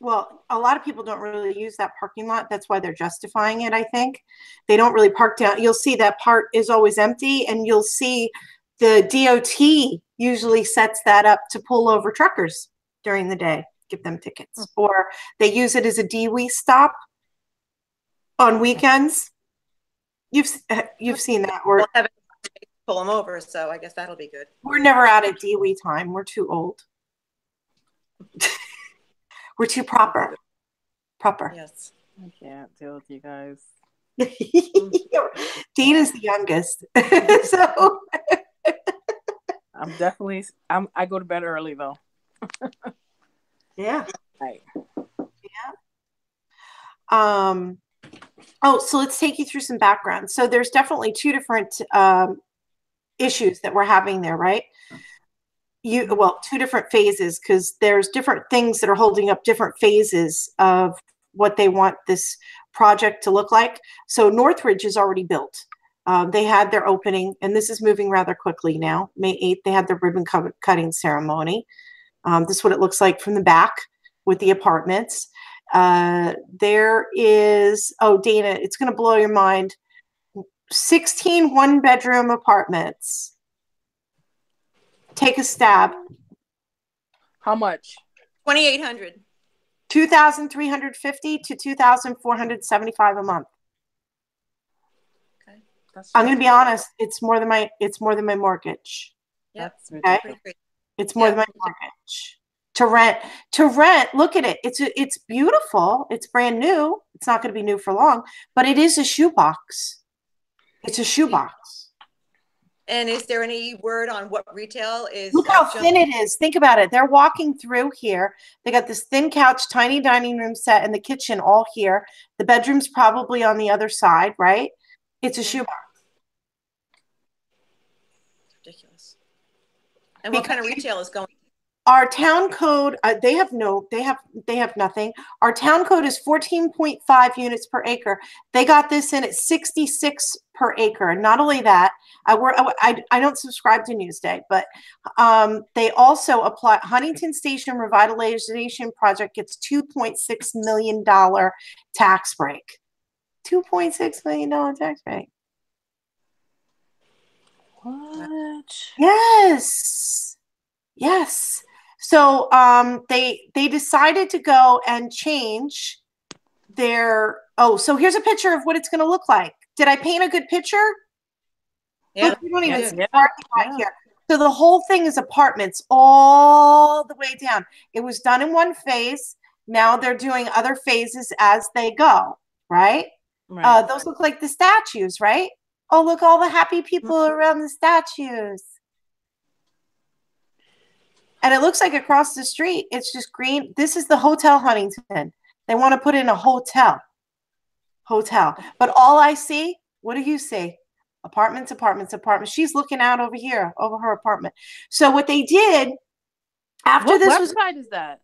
Well, a lot of people don't really use that parking lot. That's why they're justifying it, I think. They don't really park down. You'll see that part is always empty, and you'll see the DOT usually sets that up to pull over truckers during the day, give them tickets. Or they use it as a DWI stop on weekends. You've seen that. We'll have it pull them over, so I guess that'll be good. We're never out at DWI time. We're too old. We're too proper. Yes. I can't deal with you guys. Dana's the youngest. So I go to bed early though. Yeah. Right. Yeah. Oh, so let's take you through some background. So there's definitely two different issues that we're having there, right? Two different phases, because there's different things that are holding up different phases of what they want this project to look like. So Northridge is already built. They had their opening, and this is moving rather quickly now. May 8th, they had their ribbon cutting ceremony. This is what it looks like from the back with the apartments. There is, oh, Dana, it's going to blow your mind. 16 one-bedroom apartments. Take a stab. How much? 2,800. 2,350 to 2,475 a month. Okay. I'm going to be honest. It's more than my mortgage. Yep. Okay. It's more than my mortgage. To rent. Look at it. It's beautiful. It's brand new. It's not going to be new for long, but it is a shoebox. It's a shoebox. And is there any word on what retail is? Look how thin it is. Think about it. They're walking through here. They got this thin couch, tiny dining room set, and the kitchen all here. The bedroom's probably on the other side, right? It's a shoebox. Ridiculous. And what kind of retail is going? Our town code, they have nothing. Our town code is 14.5 units per acre. They got this in at 66 per acre. And not only that, I don't subscribe to Newsday, but they also apply. Huntington Station Revitalization Project gets $2.6 million tax break. $2.6 million tax break. What? Yes. Yes. So they decided to go and change their, so here's a picture of what it's going to look like. Did I paint a good picture? Yeah. Look, you don't even see the parking lot here. So the whole thing is apartments all the way down. It was done in one phase. Now they're doing other phases as they go, right? Those look like the statues, right? Oh, look, all the happy people around the statues. And it looks like across the street, it's just green. This is the Hotel Huntington. They want to put in a hotel. But all I see, what do you see? Apartments, apartments, apartments. She's looking out over here, over her apartment. So what they did after what this website is that?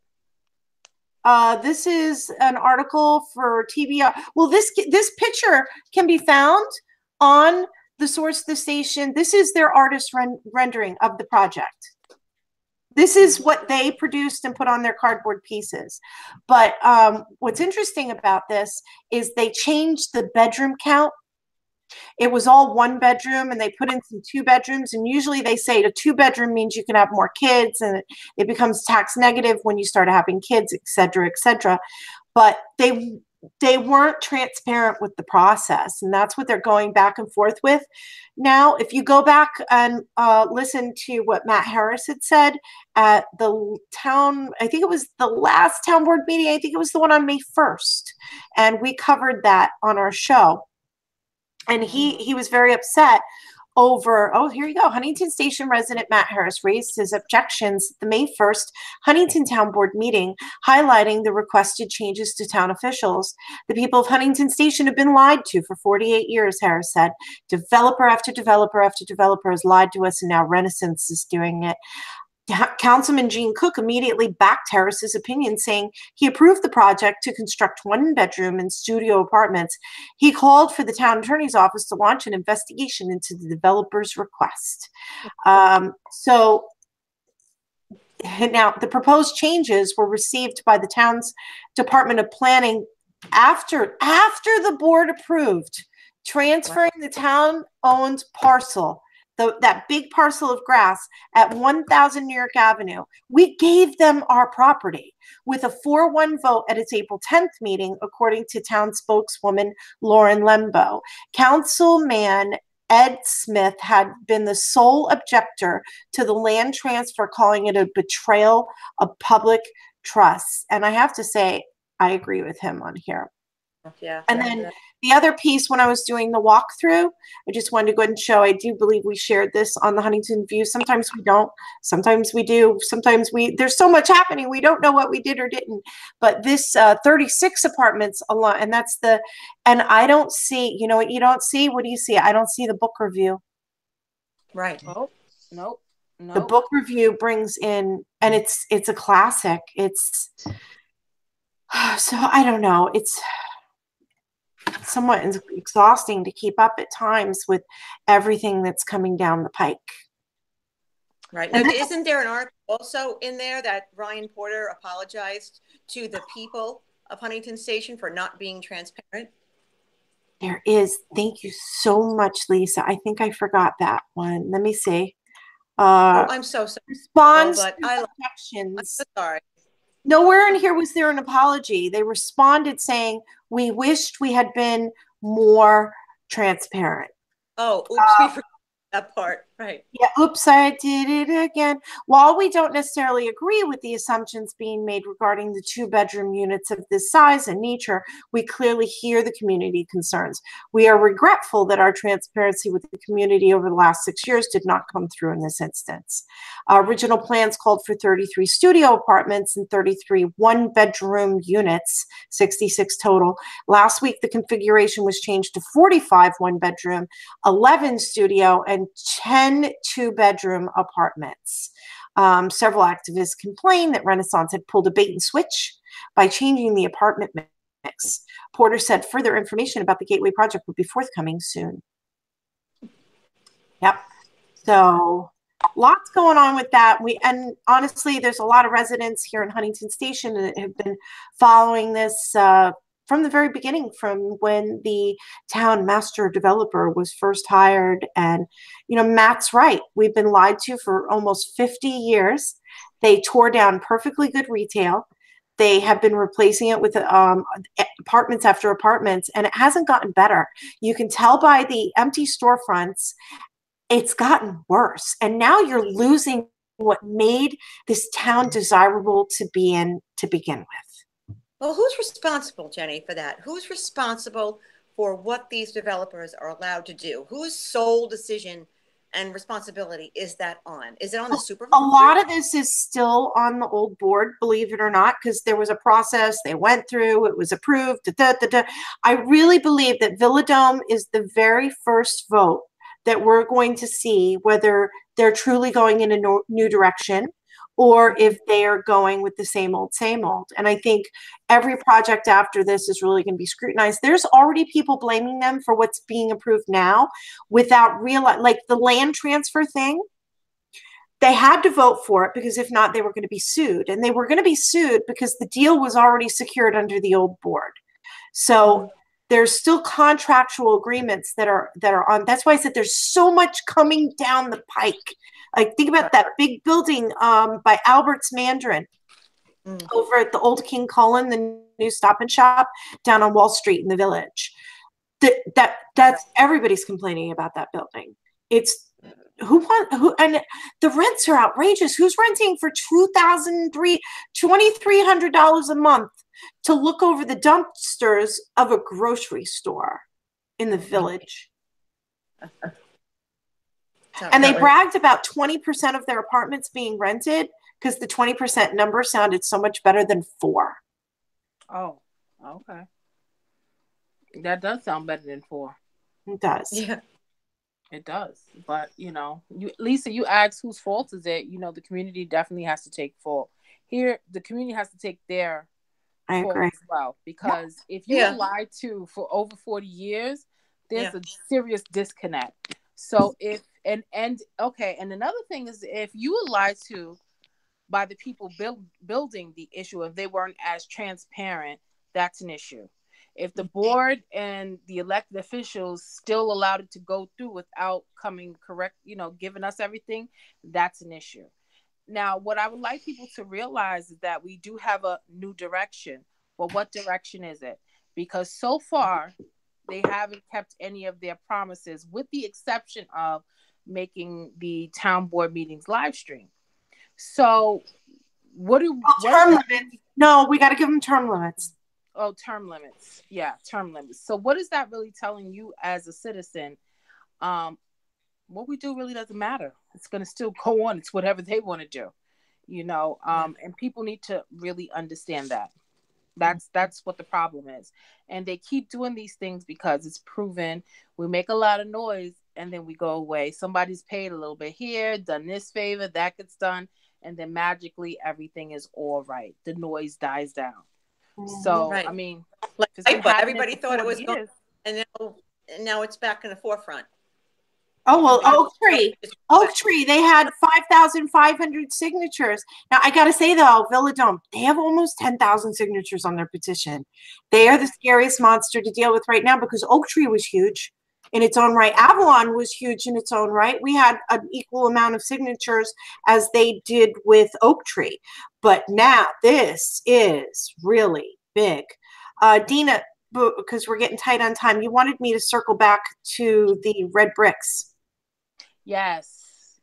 This is an article for TBR. Well, this picture can be found on the Source the Station. This is their artist rendering of the project. This is what they produced and put on their cardboard pieces. But what's interesting about this is they changed the bedroom count. It was all one bedroom and they put in some 2 bedrooms. And usually they say a 2-bedroom means you can have more kids and it becomes tax negative when you start having kids, et cetera, et cetera. But they weren't transparent with the process, and that's what they're going back and forth with. Now, if you go back and listen to what Matt Harris had said at the town, I think it was the last town board meeting, I think it was the one on May 1st, and we covered that on our show. And he was very upset over, here you go, Huntington Station resident Matt Harris raised his objections at the May 1st Huntington Town Board meeting, highlighting the requested changes to town officials. The people of Huntington Station have been lied to for 48 years, Harris said. Developer after developer after developer has lied to us, and now Renaissance is doing it. Councilman Gene Cook immediately backed Harris's opinion, saying he approved the project to construct 1-bedroom and studio apartments. He called for the town attorney's office to launch an investigation into the developer's request. So now the proposed changes were received by the town's Department of Planning after the board approved transferring the town-owned parcel, that big parcel of grass at 1000 New York Avenue. We gave them our property with a 4-1 vote at its April 10th meeting, according to town spokeswoman Lauren Lembo. Councilman Ed Smith had been the sole objector to the land transfer, calling it a betrayal of public trust. And I have to say, I agree with him on here. Yeah. And then the other piece, when I was doing the walkthrough, I just wanted to go ahead and show, I do believe we shared this on the Huntington View. Sometimes we don't, sometimes we do, sometimes there's so much happening, we don't know what we did or didn't. But this 36 apartments alone, and and I don't see, you know what you don't see? What do you see? I don't see the book review. Right. Oh, nope. The book review brings in, and it's a classic. It's, so I don't know. It's somewhat exhausting to keep up at times with everything that's coming down the pike. Right. Now, isn't there an article also in there that Ryan Porter apologized to the people of Huntington Station for not being transparent? There is. Thank you so much, Lisa. I think I forgot that one. Let me see. I'm so sorry. Response to objections. I'm so sorry. Nowhere in here was there an apology. They responded saying, we wished we had been more transparent. Oh, oops, we forgot that part. Right. Yeah, oops, I did it again. While we don't necessarily agree with the assumptions being made regarding the 2-bedroom units of this size and nature, we clearly hear the community concerns. We are regretful that our transparency with the community over the last 6 years did not come through in this instance. Original plans called for 33 studio apartments and 33 1-bedroom units, 66 total. Last week, the configuration was changed to 45 1-bedroom, 11 studio, and 10 10 two-bedroom apartments. Several activists complained that Renaissance had pulled a bait and switch by changing the apartment mix. Porter said further information about the Gateway project would be forthcoming soon. Yep. So lots going on with that. And honestly, there's a lot of residents here in Huntington Station that have been following this from the very beginning, from when the town master developer was first hired. And, you know, Matt's right. We've been lied to for almost 50 years. They tore down perfectly good retail. They have been replacing it with apartments after apartments, and it hasn't gotten better. You can tell by the empty storefronts, it's gotten worse. And now you're losing what made this town desirable to be in to begin with. Well, who's responsible, Jenny, for that? Who's responsible for what these developers are allowed to do? Whose sole decision and responsibility is that on? Is it on the supervisor? A lot of this is still on the old board, believe it or not, because there was a process they went through. It was approved. I really believe that Villa Dome is the very first vote that we're going to see whether they're truly going in a new direction or if they are going with the same old, same old. And I think every project after this is really going to be scrutinized. There's already people blaming them for what's being approved now without realizing, like the land transfer thing. They had to vote for it because if not, they were going to be sued. And they were going to be sued because the deal was already secured under the old board. So there's still contractual agreements that are on. That's why I said there's so much coming down the pike. Like think about that big building by Albert's Mandarin over at the old King Cullen, the new Stop and Shop down on Wall Street in the Village. That's everybody's complaining about that building. It's who and the rents are outrageous. Who's renting for $2,300 a month to look over the dumpsters of a grocery store in the Village? And they bragged about 20% of their apartments being rented because the 20% number sounded so much better than 4. Oh, okay. That does sound better than 4. It does. Yeah. It does. But, you know, Lisa, you asked whose fault is it? You know, the community definitely has to take fault. Here, the community has to take their fault as well. Because if you were lied to for over 40 years, there's a serious disconnect. So if, and another thing is if you were lied to by the people building the issue, if they weren't as transparent, that's an issue. If the board and the elected officials still allowed it to go through without coming correct, you know, giving us everything, that's an issue. Now, what I would like people to realize is that we do have a new direction. Well, what direction is it? Because so far, they haven't kept any of their promises, with the exception of making the town board meetings live stream. So, term limits? No, we got to give them term limits. Oh, term limits. Yeah, term limits. So, what is that really telling you as a citizen? What we do really doesn't matter. It's going to still go on. It's whatever they want to do, you know. And people need to really understand that. That's what the problem is. And they keep doing these things because it's proven. We make a lot of noise and then we go away. Somebody's paid a little bit here, done this favor, that gets done, and then magically everything is all right. The noise dies down. So, I mean, but everybody thought it was going, and now it's back in the forefront. Oh, well, Oak Tree, they had 5,500 signatures. Now, I got to say, though, Villa Dome, they have almost 10,000 signatures on their petition. They are the scariest monster to deal with right now because Oak Tree was huge in its own right. Avalon was huge in its own right. We had an equal amount of signatures as they did with Oak Tree. But now this is really big. Dina, because we're getting tight on time, you wanted me to circle back to the red bricks. Yes.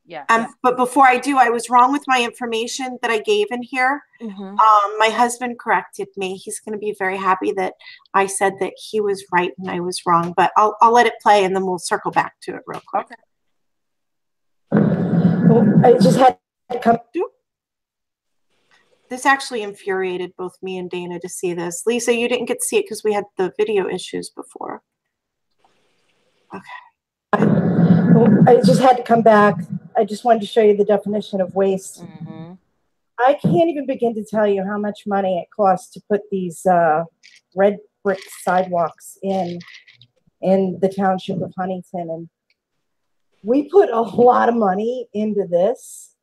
Yeah. But before I do, I was wrong with my information that I gave in here. My husband corrected me. He's going to be very happy that I said that he was right and I was wrong. But I'll let it play and then we'll circle back to it real quick. Okay. I just had to come through. This actually infuriated both me and Dana to see this. Lisa, you didn't get to see it because we had the video issues before. Okay. I just had to come back. I just wanted to show you the definition of waste. Mm-hmm. I can't even begin to tell you how much money it costs to put these red brick sidewalks in the township of Huntington. And we put a lot of money into this.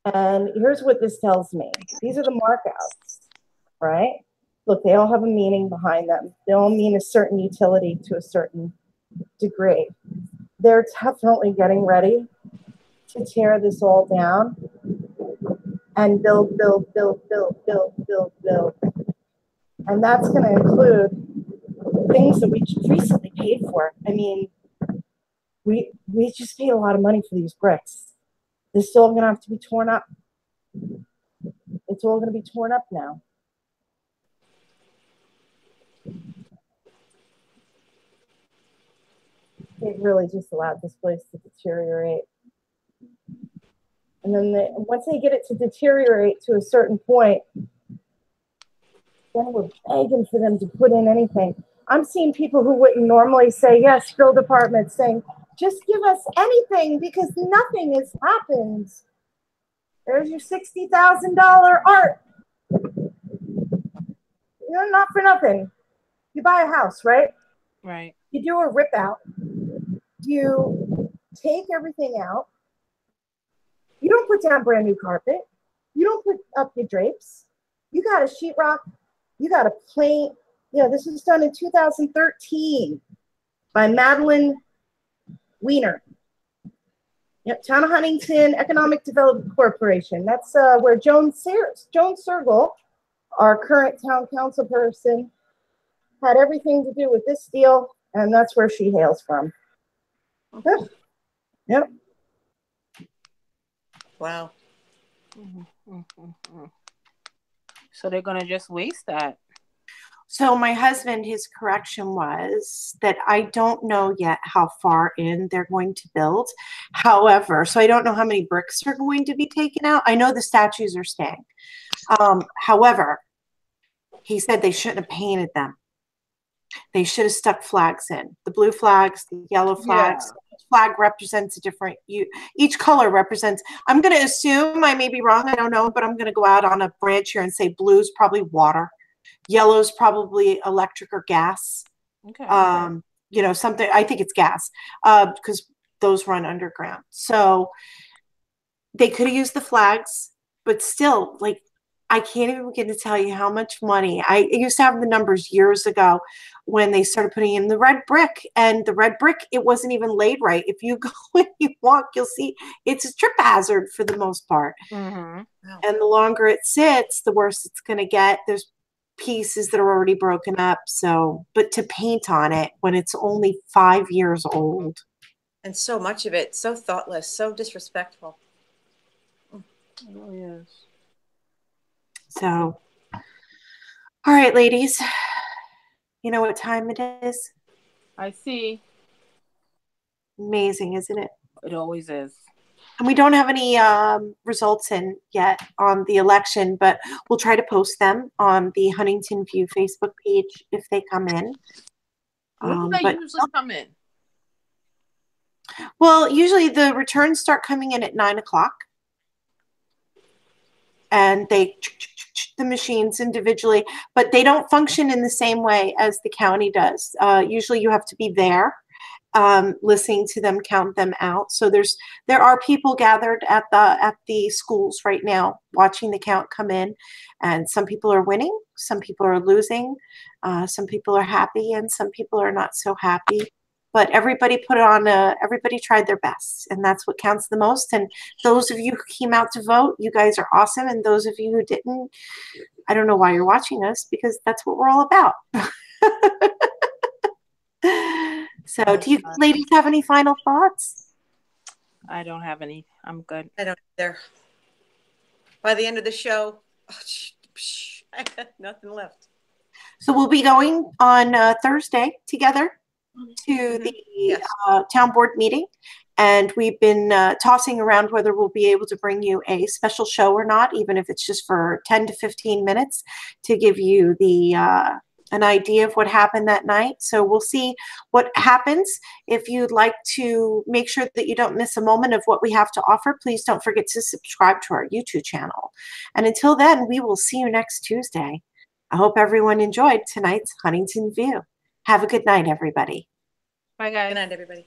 And here's what this tells me. These are the markouts, right? Look, they all have a meaning behind them. They all mean a certain utility to a certain degree. They're definitely getting ready to tear this all down and build. And that's going to include things that we recently paid for. I mean, we just paid a lot of money for these bricks. This is all going to have to be torn up. It's all going to be torn up now. They've really just allowed this place to deteriorate. And then once they get it to deteriorate to a certain point, then we're begging for them to put in anything. I'm seeing people who wouldn't normally say yes, build departments saying, just give us anything because nothing has happened. There's your $60,000 art. Not for nothing. You buy a house, right? Right. You do a rip out. You take everything out. You don't put down brand new carpet. You don't put up your drapes. You got a sheetrock. You got a paint. This was done in 2013 by Madeline Weiner. Yep, Town of Huntington Economic Development Corporation. That's where Joan Sergel, our current town council person, had everything to do with this deal, and that's where she hails from. Yep. Wow. So they're going to just waste that. So my husband, his correction was that I don't know yet how far in they're going to build. However, so I don't know how many bricks are going to be taken out. I know the statues are staying. However, he said they shouldn't have painted them. They should have stuck flags in. The blue flags, the yellow flags. Yeah. Each flag represents a different, each color represents, I'm going to assume, I may be wrong, I don't know, but I'm going to go out on a branch here and say blue's probably water. Yellow's probably electric or gas. Okay. Something, I think it's gas because those run underground. So they could have used the flags, but still, like, I can't even begin to tell you how much money. I used to have the numbers years ago when they started putting in the red brick, and the red brick, it wasn't even laid right. If you go and you walk, you'll see it's a trip hazard for the most part. Mm-hmm. Wow. And the longer it sits, the worse it's going to get. There's pieces that are already broken up. So, but to paint on it when it's only 5 years old. And so much of it, so thoughtless, so disrespectful. It really is. So, all right, ladies, you know what time it is? I see. Amazing, isn't it? It always is. And we don't have any results in yet on the election, but we'll try to post them on the Huntington View Facebook page if they come in. When do they usually come in? Well, usually the returns start coming in at 9 o'clock. And they the machines individually, but they don't function in the same way as the county does. Usually you have to be there listening to them count them out. So there are people gathered at the schools right now watching the count come in, and some people are winning, some people are losing, some people are happy, and some people are not so happy. But everybody everybody tried their best, and that's what counts the most. And those of you who came out to vote, you guys are awesome. And those of you who didn't, I don't know why you're watching us, because that's what we're all about. So do you ladies have any final thoughts? I don't have any. I'm good. I don't either. By the end of the show, I got nothing left. So we'll be going on Thursday together to the town board meeting, and we've been tossing around whether we'll be able to bring you a special show or not, even if it's just for 10 to 15 minutes to give you the an idea of what happened that night. So we'll see what happens. If you'd like to make sure that you don't miss a moment of what we have to offer, please don't forget to subscribe to our YouTube channel. And until then, we will see you next Tuesday. I hope everyone enjoyed tonight's Huntington View. Have a good night, everybody. Bye, guys. Good night, everybody.